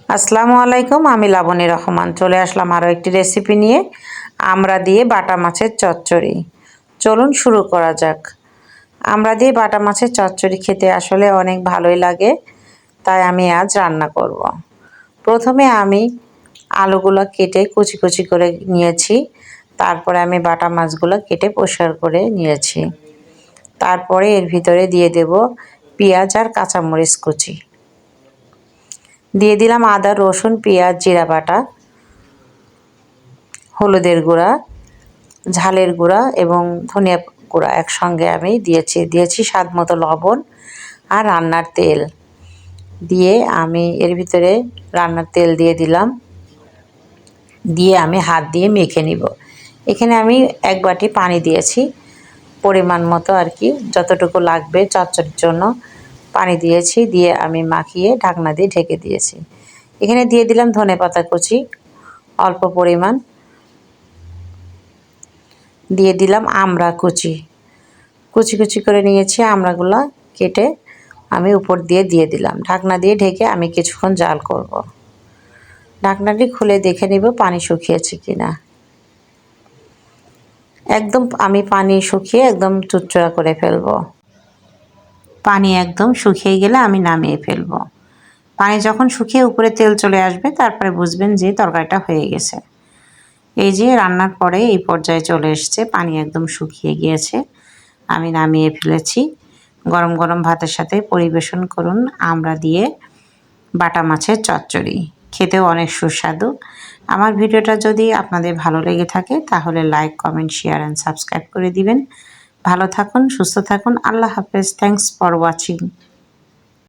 আসসালামু আলাইকুম, আমি লাবণী রহমান চলে আসলাম আরও একটি রেসিপি নিয়ে। আমড়া দিয়ে বাটা মাছের চচ্চড়ি। চলুন শুরু করা যাক। আমড়া দিয়ে বাটা মাছের চচ্চড়ি খেতে আসলে অনেক ভালোই লাগে, তাই আমি আজ রান্না করব। প্রথমে আমি আলুগুলো কেটে কুচি কুচি করে নিয়েছি। তারপরে আমি বাটা মাছগুলো কেটে পরিষ্কার করে নিয়েছি। তারপরে এর ভিতরে দিয়ে দেব পেঁয়াজ আর কাঁচামরিচ কুচি। দিয়ে দিলাম আদা, রসুন, পেঁয়াজ, জিরা বাটা, হলুদের গুঁড়া, ঝালের গুঁড়া এবং ধনিয়া গুঁড়া একসঙ্গে আমি দিয়েছি স্বাদ মতো লবণ আর রান্নার তেল দিয়ে আমি এর ভিতরে রান্নার তেল দিয়ে দিলাম। দিয়ে আমি হাত দিয়ে মেখে নিব। এখানে আমি এক বাটি পানি দিয়েছি, পরিমাণ মতো আর কি, যতটুকু লাগবে চচ্চড়ির জন্য পানি দিয়েছি। দিয়ে আমি মাখিয়ে ঢাকনা দিয়ে ঢেকে দিয়েছি। এখানে দিয়ে দিলাম ধনেপাতা কুচি অল্প পরিমাণ, দিয়ে দিলাম আমড়া কুচি কুচি কুচি করে নিয়েছি। আমড়াগুলো কেটে আমি উপর দিয়ে দিলাম। ঢাকনা দিয়ে ঢেকে আমি কিছুক্ষণ জাল করব। ঢাকনাটি খুলে দেখে নিব পানি শুকিয়েছে কিনা। একদম আমি পানি শুকিয়ে একদম চুরচুরা করে ফেলবো। পানি একদম শুকিয়ে গেলে আমি নামিয়ে ফেলবো। পানি যখন শুকিয়ে উপরে তেল চলে আসবে তারপরে বুঝবেন যে তরকারিটা হয়ে গেছে। এই যে রান্নার পরে এই পর্যায়ে চলে এসছে, পানি একদম শুকিয়ে গিয়েছে, আমি নামিয়ে ফেলেছি। গরম গরম ভাতের সাথে পরিবেশন করুন আমড়া দিয়ে বাটা মাছের চচ্চড়ি। খেতেও অনেক সুস্বাদু। আমার ভিডিওটা যদি আপনাদের ভালো লেগে থাকে তাহলে like, comment, share and subscribe করে দিবেন। ভালো থাকুন, সুস্থ থাকুন। আল্লাহ হাফেজ। Thanks for watching.